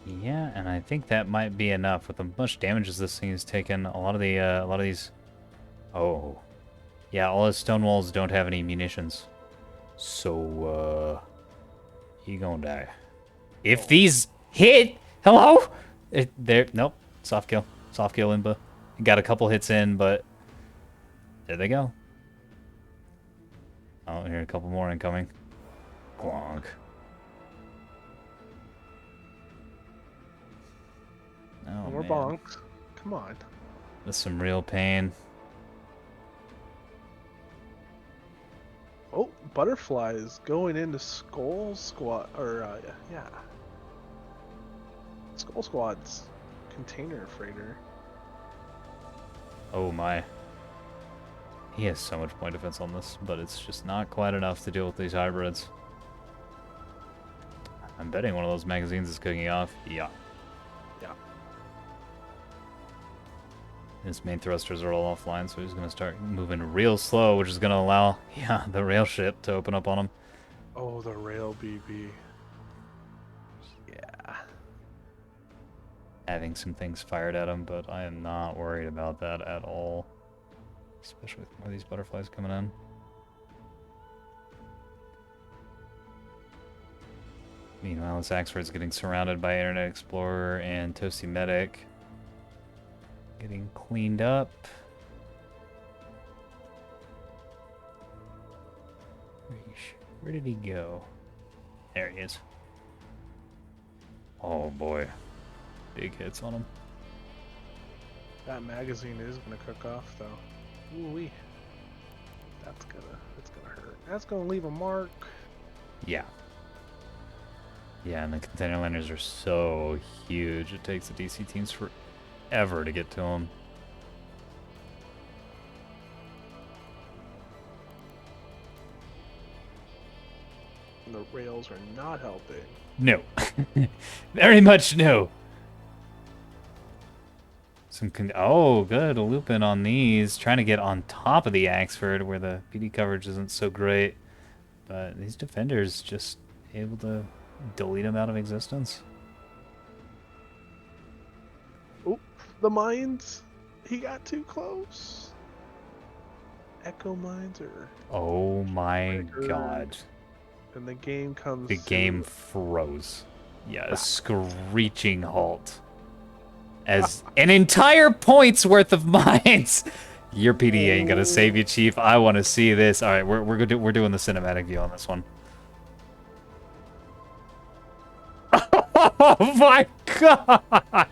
Yeah, and I think that might be enough with how much damage as this thing has taken. A lot of these. Oh, yeah, all his stone walls don't have any munitions, so he gonna die. If these hit, hello, nope, soft kill, Imba. Got a couple hits in, but there they go. Oh, here are a couple more incoming. Bonk. Oh, More man. bonks. Come on. That's some real pain. Oh, butterflies going into Skull Squad, or yeah, Skull Squad's container freighter. Oh my. He has so much point defense on this, but it's just not quite enough to deal with these hybrids. I'm betting one of those magazines is cooking off. Yeah. Yeah. His main thrusters are all offline, so he's going to start moving real slow, which is going to allow, yeah, the rail ship to open up on him. Oh, the rail BB. Yeah. Having some things fired at him, but I am not worried about that at all. Especially with more of these butterflies coming in. Meanwhile, this Axford's getting surrounded by Internet Explorer and Toasty Medic. Getting cleaned up. Where did he go? There he is. Oh boy. Big hits on him. That magazine is gonna cook off though. Ooh-wee. That's gonna hurt. That's gonna leave a mark. Yeah. Yeah, and the container liners are so huge. It takes the DC teams forever to get to them. And the rails are not helping. No. Very much no. Oh, good. A loop in on these. Trying to get on top of the Axford where the PD coverage isn't so great. But these defenders just able to delete them out of existence. Oop, the mines. He got too close. Echo mines are. Oh my triggered, god. And the game comes. The game froze. Yeah, a screeching halt. As an entire point's worth of mines. Your PD ain't gonna save you, Chief. I want to see this. All right, we're doing the cinematic view on this one. Oh my god!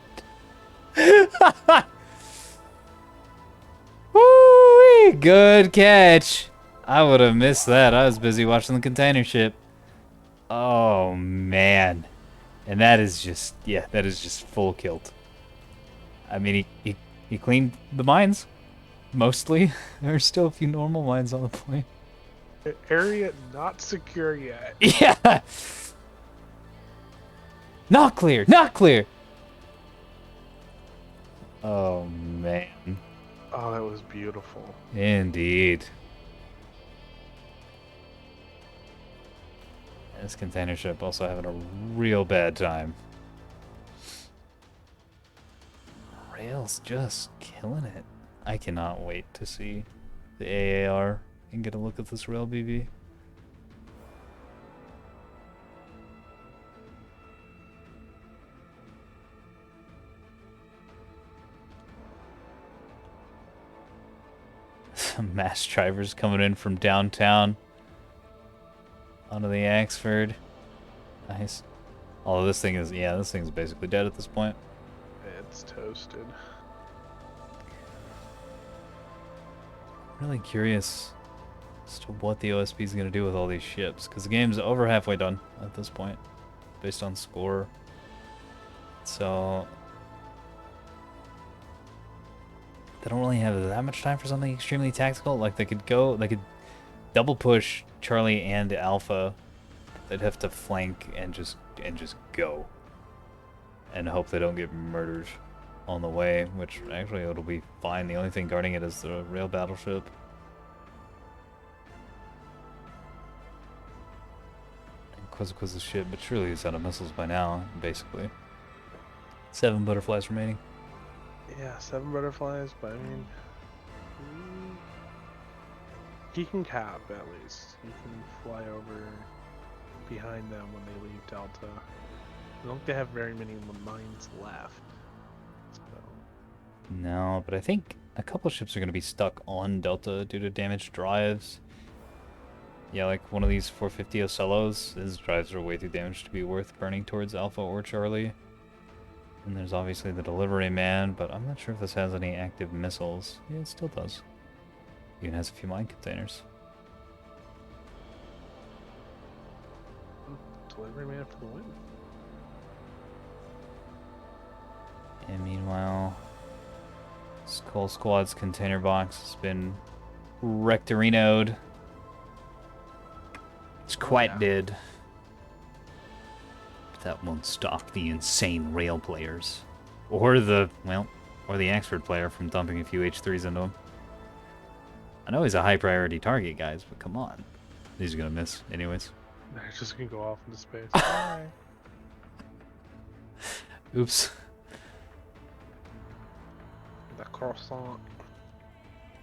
Woo-wee, good catch. I would have missed that. I was busy watching the container ship. Oh man, and that is just that is just full kilt. I mean, he cleaned the mines, mostly. There's still a few normal mines on the point. Area not secure yet. Yeah! Not clear! Not clear! Oh, man. Oh, that was beautiful. Indeed. This container ship also having a real bad time. Rail's just killing it. I cannot wait to see the AAR and get a look at this rail BB. mass drivers coming in from downtown onto the Axford. Nice. Although this thing is, yeah, this thing's basically dead at this point. It's toasted. Really curious as to what the OSP is going to do with all these ships, because the game's over halfway done at this point, based on score. So they don't really have that much time for something extremely tactical. Like they could double push Charlie and Alpha. They'd have to flank and just go, and hope they don't get murdered on the way, which actually it'll be fine. The only thing guarding it is the rail battleship. And Quetzalcoatl's ship, but surely he's out of missiles by now, basically. 7 butterflies remaining. Yeah, 7 butterflies, but I mean, he can cap at least. He can fly over behind them when they leave Delta. I don't think they have very many mines left. So. No, but I think a couple ships are going to be stuck on Delta due to damaged drives. Yeah, like one of these 450 Ocellos, his drives are way too damaged to be worth burning towards Alpha or Charlie. And there's obviously the delivery man, but I'm not sure if this has any active missiles. Yeah, it still does. Even has a few mine containers. Delivery man for the win. And meanwhile, Skull Squad's container box has been rectorinoed. It's quite dead. But that won't stop the insane rail players. Or the Axford player from dumping a few H3s into him. I know he's a high priority target, guys, but come on. He's gonna miss anyways. They're just gonna go off into space. Bye. Oops. The croissant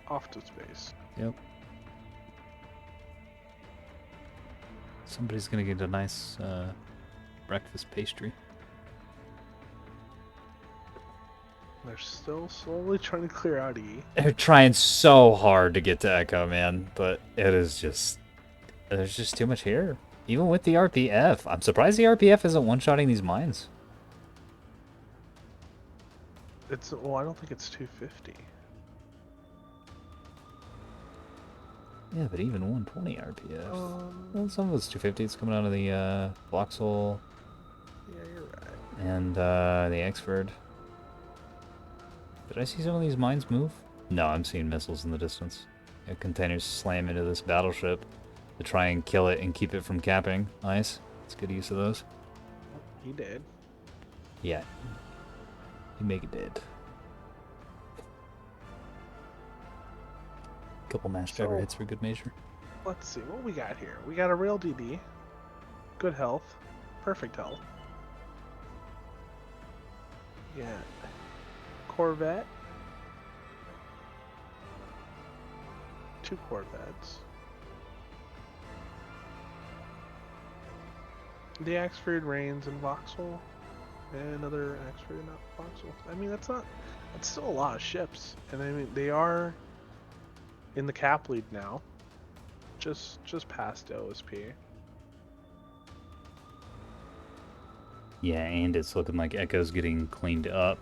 off to space. Yep. Somebody's gonna get a nice breakfast pastry. They're still slowly trying to clear out E. They're trying so hard to get to Echo, man, but it is just... There's just too much here. Even with the RPF. I'm surprised the RPF isn't one-shotting these mines. Well, I don't think it's 250. Yeah, but even 120 RPF. Well, some of it's 250. It's coming out of the Vauxhall. Yeah, you're right. And the Exford. Did I see some of these mines move? No, I'm seeing missiles in the distance. Yeah, containers slam into this battleship to try and kill it and keep it from capping. Nice. It's good use of those. He did. Yeah. You make it dead. Couple mass driver hits for good measure. Let's see what we got here. We got a rail DD. Good health. Perfect health. Yeah. Corvette. 2 Corvettes. The Axford, Rains, and Vauxhall. And another Axford and Vauxhall. I mean, that's still a lot of ships. And I mean, they are in the cap lead now. Just past OSP. Yeah, and it's looking like Echo's getting cleaned up.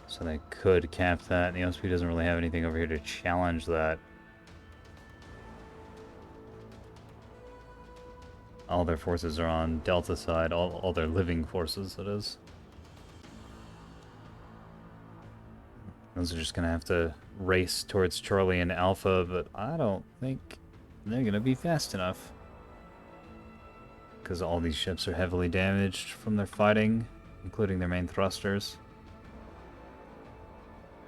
So they could cap that. The OSP doesn't really have anything over here to challenge that. All their forces are on Delta side, all their living forces, that is. Those are just going to have to race towards Charlie and Alpha, but I don't think they're going to be fast enough. Because all these ships are heavily damaged from their fighting, including their main thrusters.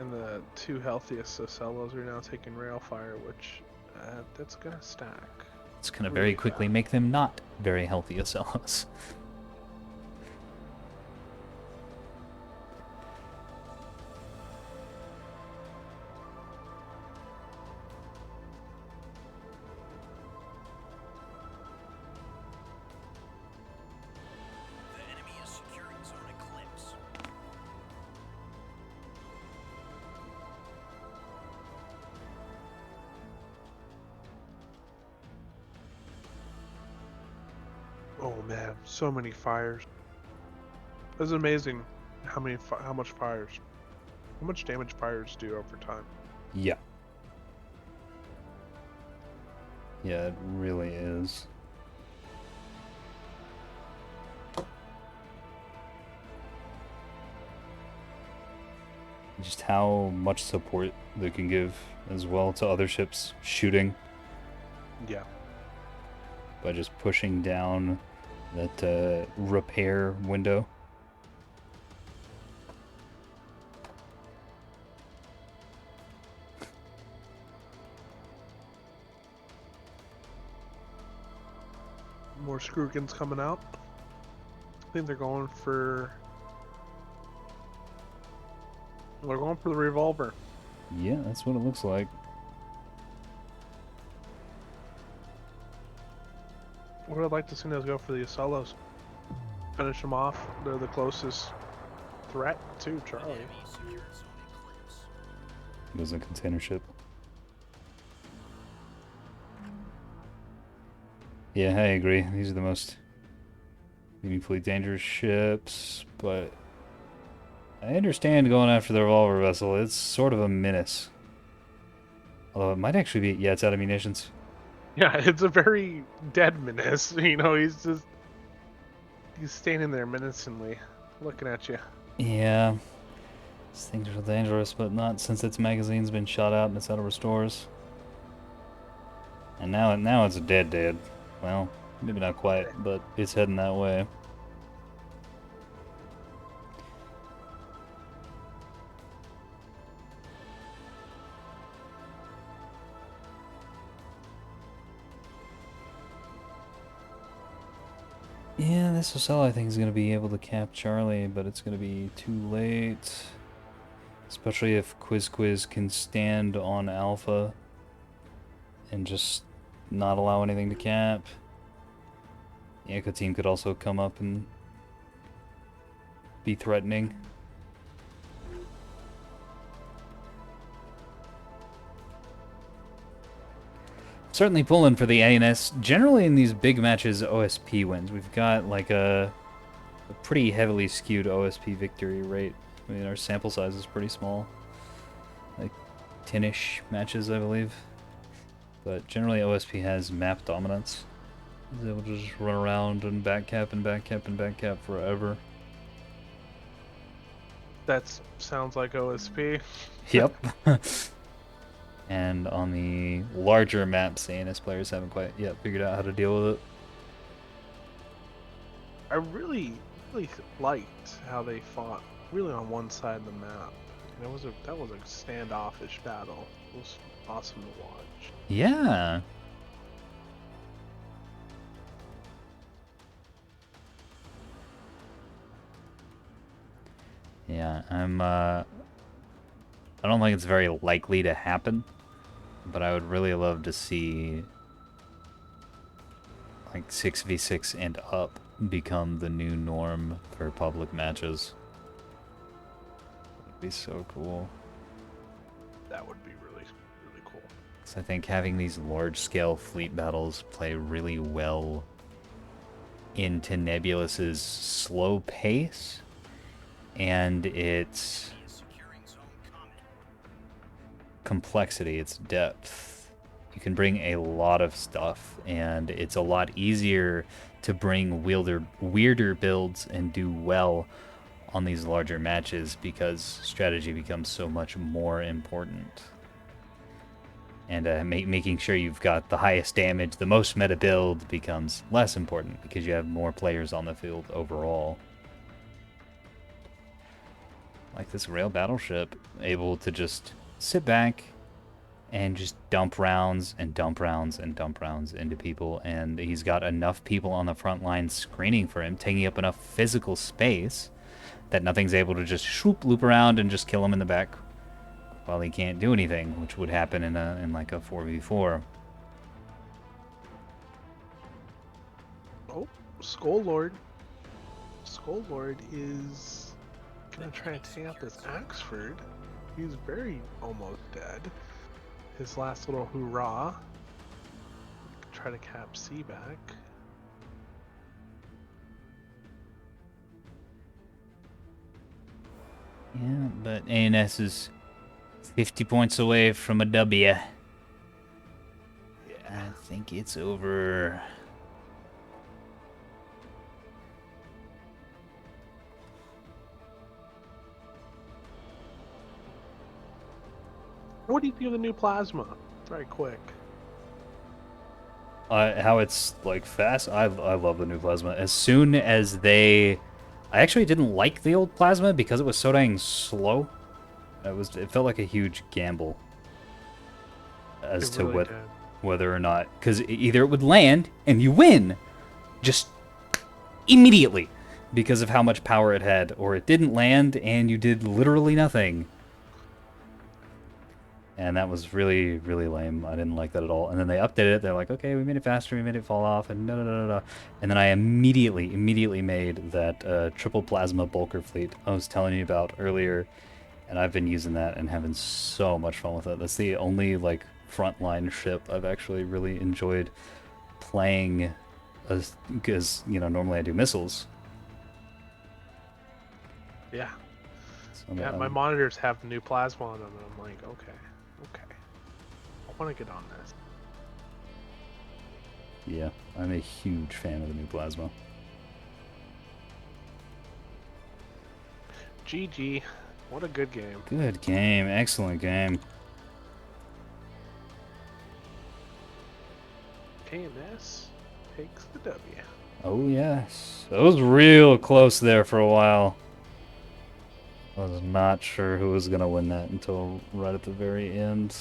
And the 2 healthiest Ocellos are now taking rail fire, which that's going to stack. It's going to very quickly make them not very healthy Ocellos. The enemy is securing zone eclipse. man, so many fires. It was amazing how much damage fires do over time. Yeah. Yeah, it really is. Just how much support they can give as well to other ships shooting Yeah. by just pushing down that repair window. More Scrugins coming out. I think they're going for the revolver. Yeah, that's what it looks like. What I'd like to see is go for the Ocellos. Finish them off. They're the closest threat to Charlie. Enemy secured zone in close. It was a container ship. Yeah, I agree. These are the most meaningfully dangerous ships, but I understand going after the revolver vessel. It's sort of a menace. Although it might actually be... Yeah, it's out of munitions. Yeah, it's a very dead menace. You know, he's standing there menacingly, looking at you. Yeah. These things are dangerous, but not since its magazine's been shot out and it's out of restores. And now it's dead. Well, maybe not quite, but it's heading that way. Yeah, this Ocel I think is going to be able to cap Charlie, but it's going to be too late. Especially if Quiz can stand on Alpha and just not allow anything to cap. The Echo team could also come up and be threatening. Certainly pulling for the ANS. Generally in these big matches, OSP wins. We've got like a pretty heavily skewed OSP victory rate. I mean, our sample size is pretty small. Like 10-ish matches, I believe. But generally OSP has map dominance. He's able to just run around and backcap and backcap and backcap forever. That sounds like OSP. Yep. And on the larger maps, ANS players haven't quite yet figured out how to deal with it. I really liked how they fought really on one side of the map. That was a standoffish battle. It was awesome to watch. Yeah. Yeah, I don't think it's very likely to happen, but I would really love to see like 6v6 and up become the new norm for public matches. That'd be so cool. That would be really cool. So I think having these large-scale fleet battles play really well into Nebulous's slow pace and its complexity, its depth. You can bring a lot of stuff, and it's a lot easier to bring weirder builds and do well on these larger matches because strategy becomes so much more important. And making sure you've got the highest damage, the most meta build becomes less important because you have more players on the field overall. Like this rail battleship, able to just sit back and just dump rounds and dump rounds and dump rounds into people, and he's got enough people on the front line screening for him, taking up enough physical space that nothing's able to just swoop, loop around and just kill him in the back while he can't do anything, which would happen in like a 4v4. Oh, Skull Lord is gonna try to take out this Axford. He's very almost dead. His last little hoorah. Try to cap C back. Yeah, but ANS is 50 points away from a W. Yeah. I think it's over. What do you think of the new plasma? Very quick. How it's like fast. I love the new plasma. As soon as I actually didn't like the old plasma because it was so dang slow. It felt like a huge gamble It as to really did. whether or not, because either it would land and you win, just immediately, because of how much power it had, or it didn't land and you did literally nothing. And that was really, really lame. I didn't like that at all. And then they updated it. They're like, okay, we made it faster, we made it fall off, and da da da da. And then I immediately made that triple plasma bulker fleet I was telling you about earlier, and I've been using that and having so much fun with it. That's the only like frontline ship I've actually really enjoyed playing, because normally I do missiles. Yeah. So Yeah, my monitors have new plasma on them, and I'm like, okay. I want to get on this. yeah, I'm a huge fan of the new plasma. GG. What a good game. Good game, excellent game. KNS takes the W. Oh yes, it was real close there for a while. I was not sure who was gonna win that until right at the very end.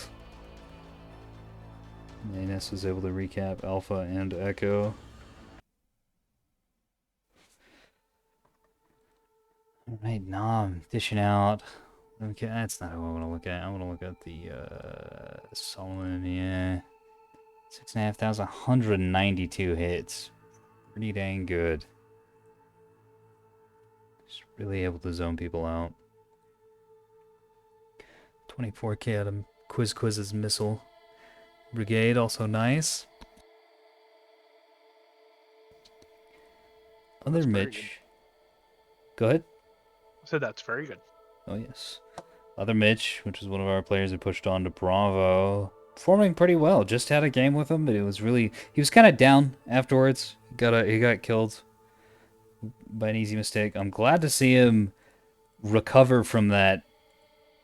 Manus was able to recap Alpha and Echo. Alright, now I'm dishing out. Okay, that's not who I want to look at. I want to look at the Solomon, yeah. 6,500, 192 hits. Pretty dang good. Just really able to zone people out. 24k out of Quiz's missile. Brigade, also nice. Other Mitch. Go ahead. I said that's very good. Oh, yes. Other Mitch, which was one of our players who pushed on to Bravo, performing pretty well. Just had a game with him, but it was really... He was kind of down afterwards. He got killed by an easy mistake. I'm glad to see him recover from that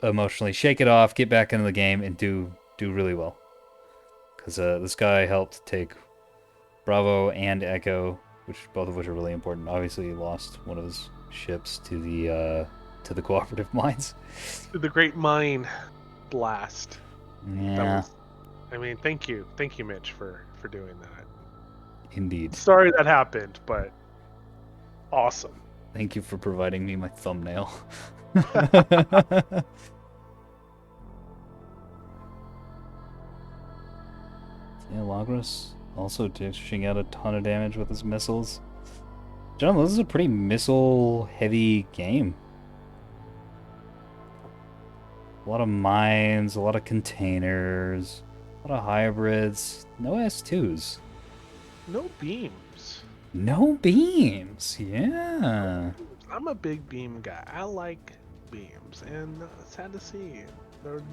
emotionally. Shake it off, get back into the game, and do really well. Because this guy helped take Bravo and Echo, both of which are really important. Obviously, he lost one of his ships to the cooperative mines. The Great Mine Blast. Yeah. I mean, thank you, Mitch, for doing that. Indeed. Sorry that happened, but awesome. Thank you for providing me my thumbnail. Yeah, Lagros also dishing out a ton of damage with his missiles. Gentlemen, this is a pretty missile-heavy game. A lot of mines, a lot of containers, a lot of hybrids. No S2s. No beams. No beams, yeah. I'm a big beam guy. I like beams, and sad to see there's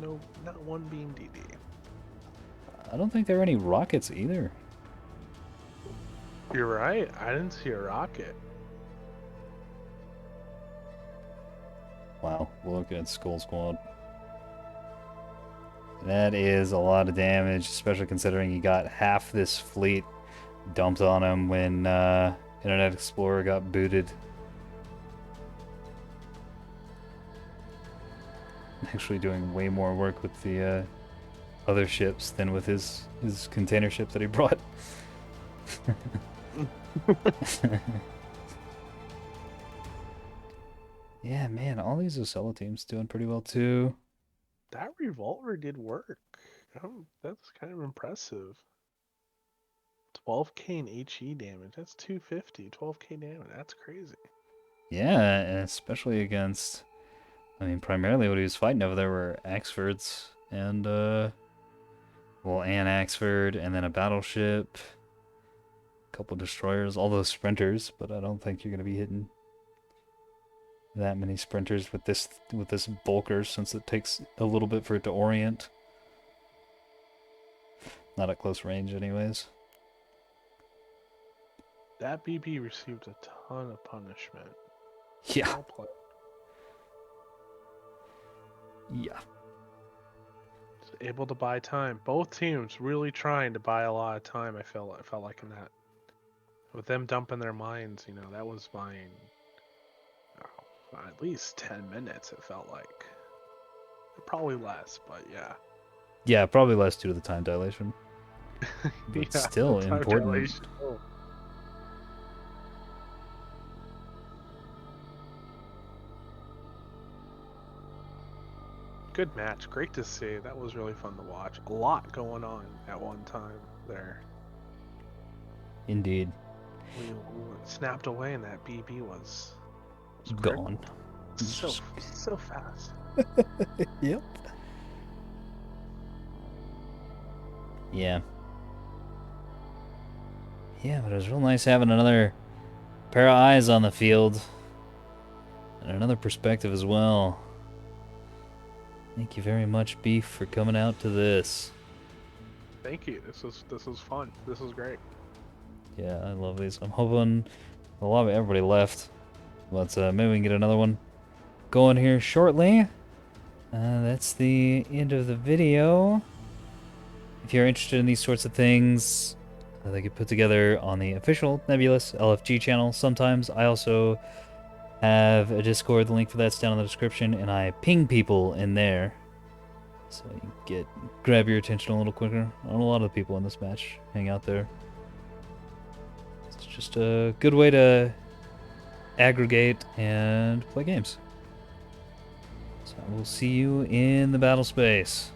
not one beam DD. I don't think there were any rockets either. You're right. I didn't see a rocket. Wow, look at Skull Squad. That is a lot of damage, especially considering he got half this fleet dumped on him when Internet Explorer got booted. Actually doing way more work with the other ships than with his container ship that he brought. Yeah, man, all these Ocella teams doing pretty well too. That revolver did work. That's kind of impressive. 12k in HE damage. That's 250. 12k damage. That's crazy. Yeah, and especially against, I mean, primarily what he was fighting over there were Axfords and well, an Axford and then a battleship, a couple destroyers, all those sprinters, but I don't think you're gonna be hitting that many sprinters with this bulker, since it takes a little bit for it to orient. Not at close range, anyways. That BB received a ton of punishment. Yeah. Well played. Yeah. Able to buy time. Both teams really trying to buy a lot of time. I felt like in that, with them dumping their mines, you know, that was buying at least 10 minutes. It felt like probably less, but yeah. Yeah, probably less due to the time dilation. But Yeah, still the time important. dilation. Oh. Good match. Great to see. That was really fun to watch. A lot going on at one time there. Indeed. We snapped away, and that BB was Gone. so fast. Yep. Yeah. Yeah, but it was real nice having another pair of eyes on the field. And another perspective as well. Thank you very much, Beef, for coming out to this. Thank you. This was fun. This was great. Yeah, I love these. I'm hoping a lot of everybody left. But maybe we can get another one going here shortly. That's the end of the video. If you're interested in these sorts of things, they get put together on the official Nebulous LFG channel. Sometimes I also have a Discord. The link for that's down in the description, and I ping people in there, so you can grab your attention a little quicker. I know a lot of the people in this match hang out there. It's just a good way to aggregate and play games. So we'll see you in the battle space.